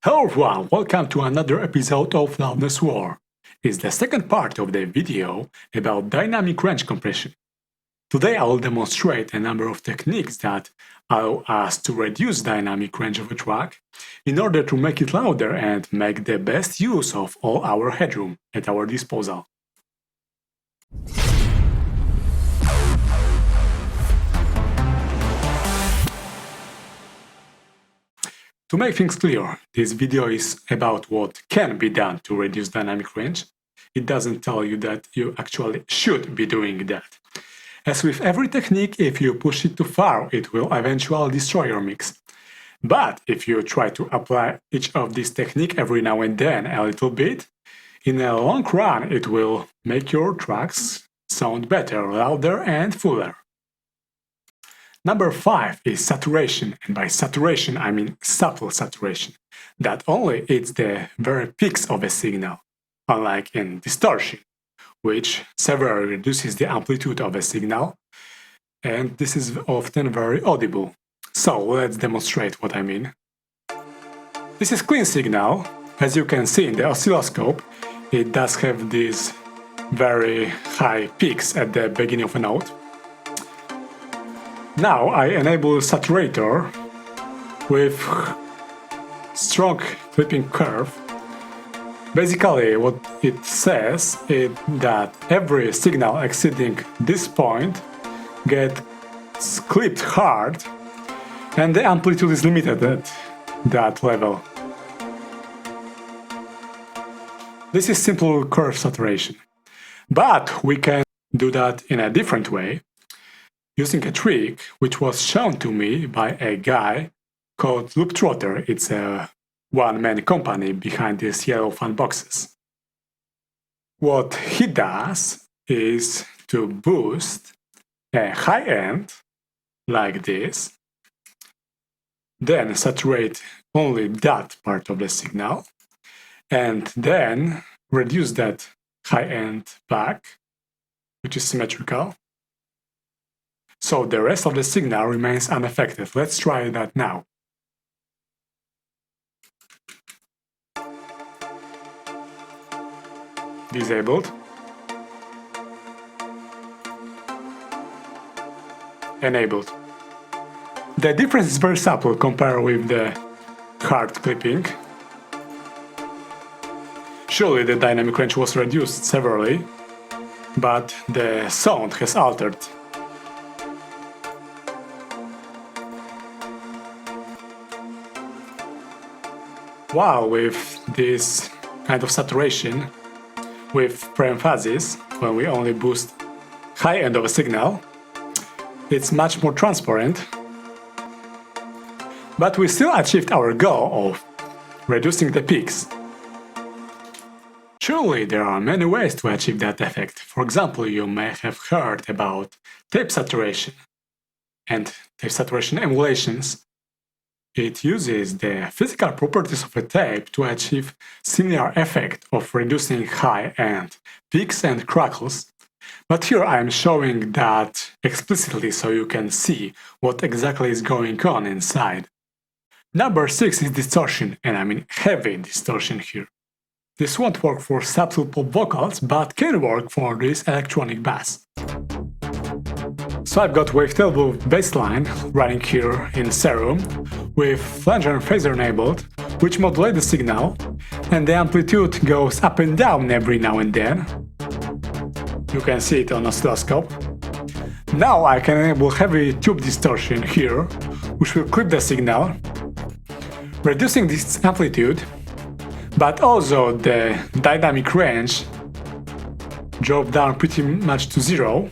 Hello everyone, welcome to another episode of Loudness War. It's the second part of the video about dynamic range compression. Today I will demonstrate a number of techniques that allow us to reduce dynamic range of a track in order to make it louder and make the best use of all our headroom at our disposal. To make things clear, this video is about what can be done to reduce dynamic range. It doesn't tell you that you actually should be doing that. As with every technique, if you push it too far, it will eventually destroy your mix. But if you try to apply each of these techniques every now and then a little bit, in a long run it will make your tracks sound better, louder and fuller. Number 5 is saturation, and by saturation I mean subtle saturation, that only hits the very peaks of a signal, unlike in distortion, which severely reduces the amplitude of a signal, and this is often very audible. So let's demonstrate what I mean. This is clean signal. As you can see in the oscilloscope, it does have these very high peaks at the beginning of a note. Now I enable saturator with strong clipping curve. Basically what it says is that every signal exceeding this point gets clipped hard and the amplitude is limited at that level. This is simple curve saturation. But we can do that in a different way, using a trick which was shown to me by a guy called Loop Trotter. It's a one-man company behind these yellow fan boxes. What he does is to boost a high end like this, then saturate only that part of the signal, and then reduce that high end back, which is symmetrical. So the rest of the signal remains unaffected. Let's try that now. Disabled. Enabled. The difference is very subtle compared with the hard clipping. Surely the dynamic range was reduced severely, but the sound has altered. While with this kind of saturation, with pre-emphasis, when we only boost high end of a signal, it's much more transparent, but we still achieved our goal of reducing the peaks. Surely there are many ways to achieve that effect. For example, you may have heard about tape saturation and tape saturation emulations. It uses the physical properties of a tape to achieve similar effect of reducing high-end peaks and crackles. But here I am showing that explicitly so you can see what exactly is going on inside. Number 6 is distortion, and I mean heavy distortion here. This won't work for subtle pop vocals, but can work for this electronic bass. So I've got wavetable bassline running here in Serum with flanger and phaser enabled, which modulate the signal, and the amplitude goes up and down every now and then. You can see it on oscilloscope. Now I can enable heavy tube distortion here, which will clip the signal, reducing this amplitude, but also the dynamic range drop down pretty much to zero.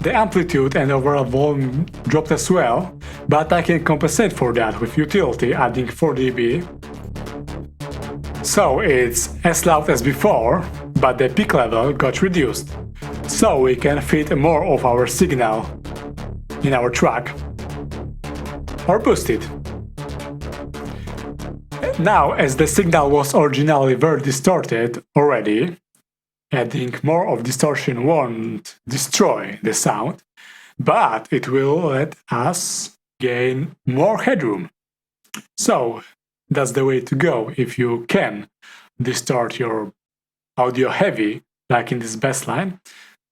The amplitude and overall volume dropped as well, but I can compensate for that with utility adding 4 dB. So it's as loud as before, but the peak level got reduced. So we can fit more of our signal in our track, or boost it. Now, as the signal was originally very distorted already, adding more of distortion won't destroy the sound, but it will let us gain more headroom. So that's the way to go if you can distort your audio heavy, like in this bass line,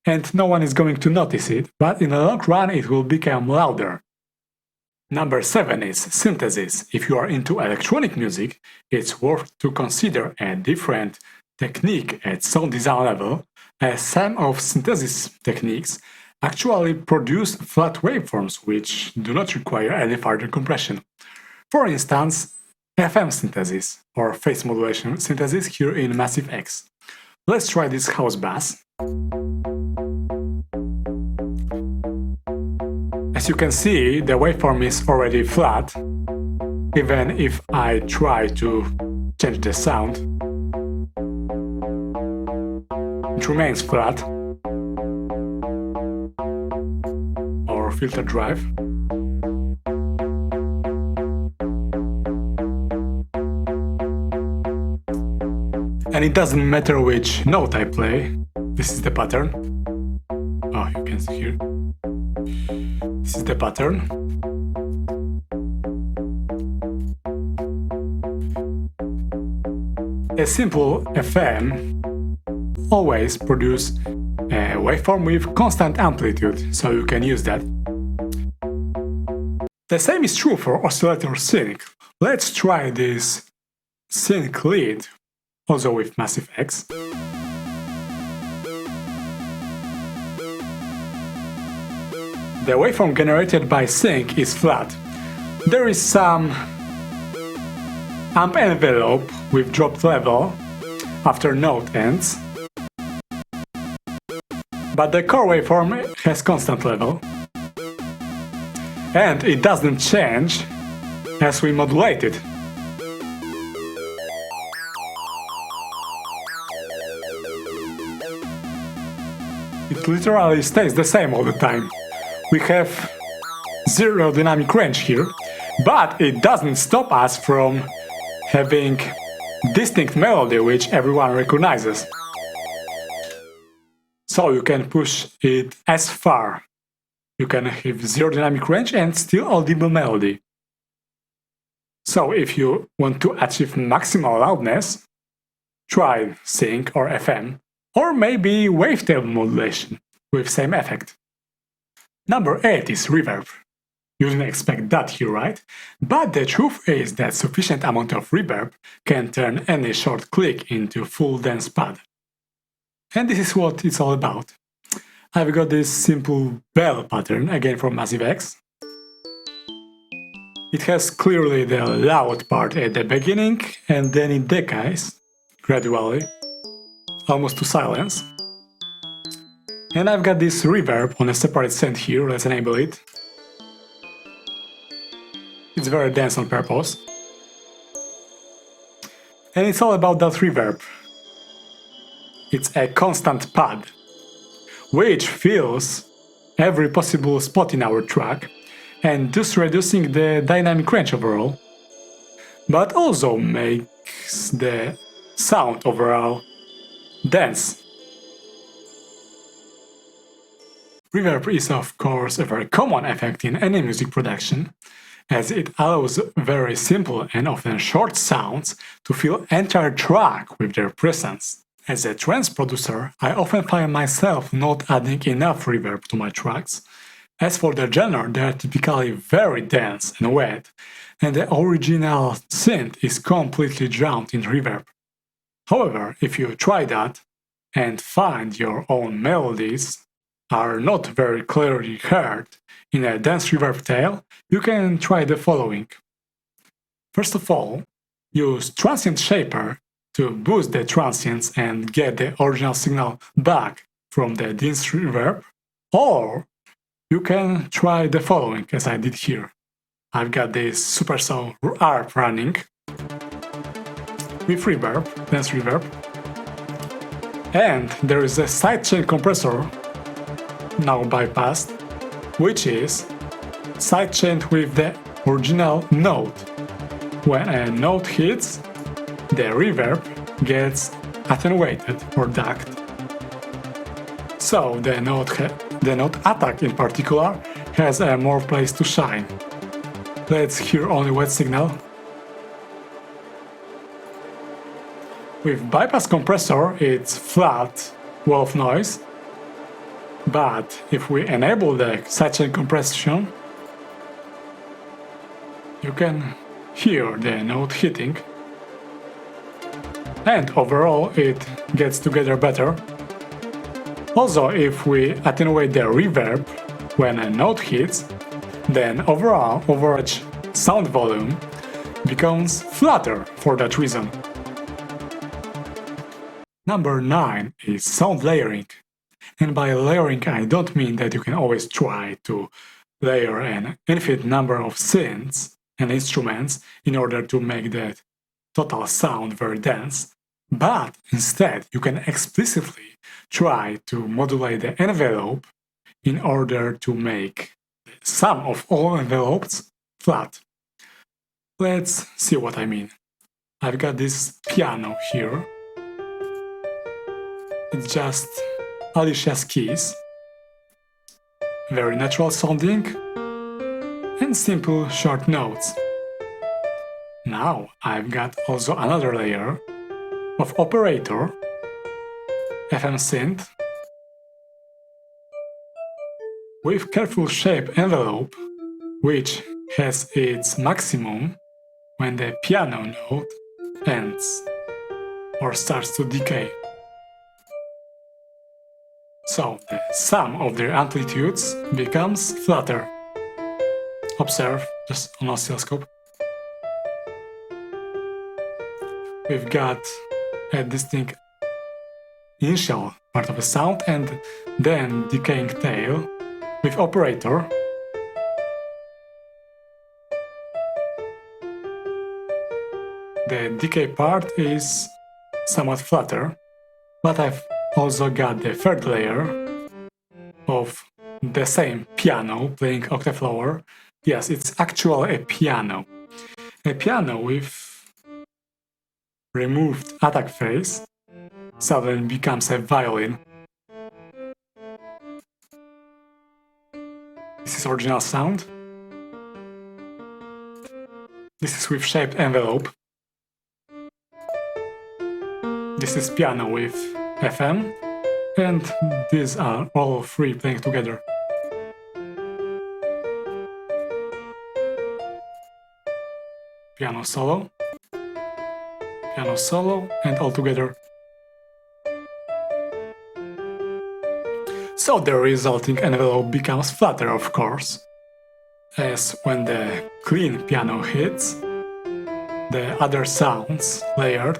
and no one is going to notice it, but in the long run it will become louder. Number 7 is synthesis. If you are into electronic music, it's worth to consider a different technique at sound design level, as some of synthesis techniques actually produce flat waveforms which do not require any further compression. For instance, FM synthesis or phase modulation synthesis here in Massive X. Let's try this house bass. As you can see, the waveform is already flat, even if I try to change the sound. It remains flat. Or filter drive. And it doesn't matter which note I play. This is the pattern. Oh, you can see here. This is the pattern. A simple FM always produces a waveform with constant amplitude, so you can use that. The same is true for oscillator sync. Let's try this sync lead, also with Massive X. The waveform generated by sync is flat. There is some amp envelope with dropped level after note ends, but the core waveform has constant level. And it doesn't change as we modulate it. It literally stays the same all the time. We have zero dynamic range here, but it doesn't stop us from having distinct melody which everyone recognizes. So you can push it as far. You can have zero dynamic range and still audible melody. So if you want to achieve maximal loudness, try sync or FM, or maybe wavetable modulation with same effect. Number 8 is reverb. You didn't expect that here, right? But the truth is that sufficient amount of reverb can turn any short click into full dense pad. And this is what it's all about. I've got this simple bell pattern, again from Massive X. It has clearly the loud part at the beginning, and then it decays gradually, almost to silence. And I've got this reverb on a separate send here, let's enable it. It's very dense on purpose. And it's all about that reverb. It's a constant pad, which fills every possible spot in our track and thus reducing the dynamic range overall, but also makes the sound overall dense. Reverb is of course a very common effect in any music production, as it allows very simple and often short sounds to fill entire track with their presence. As a trance producer, I often find myself not adding enough reverb to my tracks. As for the genre, they are typically very dense and wet, and the original synth is completely drowned in reverb. However, if you try that and find your own melodies are not very clearly heard in a dense reverb tail, you can try the following. First of all, use transient shaper to boost the transients and get the original signal back from the dense reverb, or you can try the following as I did here. I've got this supersaw ARP running with reverb, dense reverb, and there is a sidechain compressor now bypassed, which is sidechained with the original note. When a note hits, the reverb gets attenuated or ducked. So the note attack in particular has more place to shine. Let's hear only wet signal With bypass compressor, it's flat wall of noise, but if we enable the sidechain compression, you can hear the note hitting, and overall it gets together better. Also, if we attenuate the reverb when a note hits, then overall average sound volume becomes flatter for that reason. Number 9 is sound layering. And by layering I don't mean that you can always try to layer an infinite number of synths and instruments in order to make the total sound very dense, but instead you can explicitly try to modulate the envelope in order to make the sum of all envelopes flat. Let's see what I mean. I've got this piano here. It's just Alicia's keys, very natural sounding, and simple short notes. Now I've got also another layer of operator, FM synth, with careful shape envelope, which has its maximum when the piano note ends or starts to decay. So the sum of their amplitudes becomes flatter. Observe just on oscilloscope. We've got a distinct initial part of a sound and then decaying tail with operator. The decay part is somewhat flatter, but I've also got the third layer of the same piano playing octave lower. Yes, it's actually a piano. A piano with removed attack phase suddenly becomes a violin. This is original sound. This is with shaped envelope. This is piano with FM, and these are all three playing together. Piano solo, and all together. So the resulting envelope becomes flatter, of course, as when the clean piano hits, the other sounds layered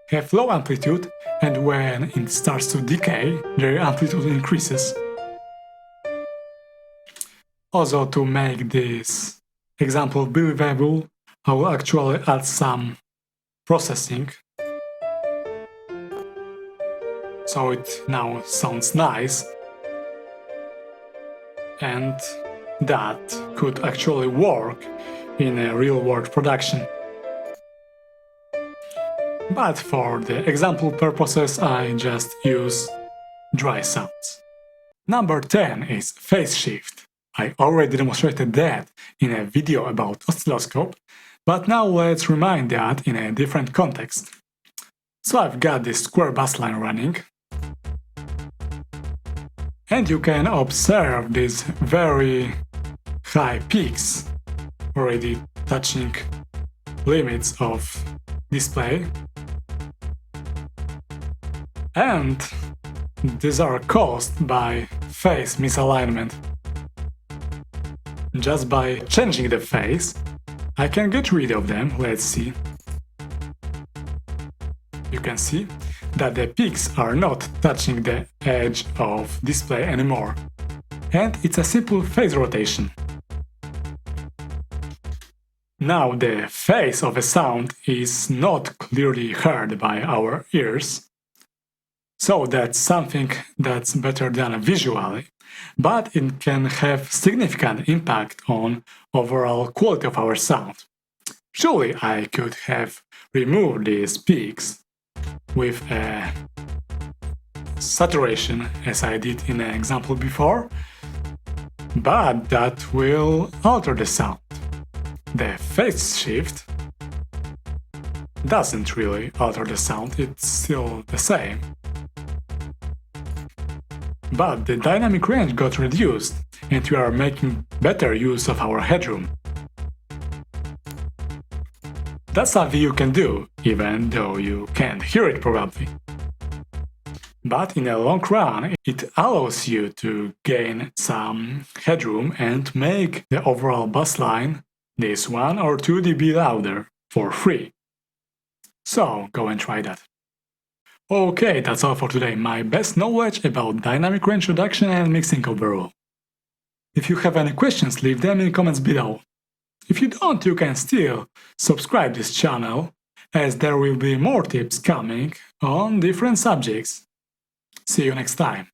have low amplitude, and when it starts to decay, their amplitude increases. Also, to make this example believable, I will actually add some processing, so it now sounds nice, and that could actually work in a real-world production. But for the example purposes, I just use dry sounds. Number 10 is phase shift. I already demonstrated that in a video about oscilloscope, but now let's remind that in a different context. So I've got this square bass line running, and you can observe these very high peaks already touching limits of display. And these are caused by phase misalignment. Just by changing the phase, I can get rid of them. Let's see. You can see that the peaks are not touching the edge of display anymore. And it's a simple phase rotation. Now the phase of a sound is not clearly heard by our ears, so that's something that's better than visually, but it can have significant impact on overall quality of our sound. Surely I could have removed these peaks with a saturation as I did in an example before, but that will alter the sound. The phase shift doesn't really alter the sound, it's still the same. But the dynamic range got reduced, and we are making better use of our headroom. That's something you can do, even though you can't hear it probably. But in the long run, it allows you to gain some headroom and make the overall bass line this 1 or 2 dB louder for free. So go and try that. Okay, that's all for today, my best knowledge about dynamic range reduction and mixing overall. If you have any questions, leave them in the comments below. If you don't, you can still subscribe this channel, as there will be more tips coming on different subjects. See you next time.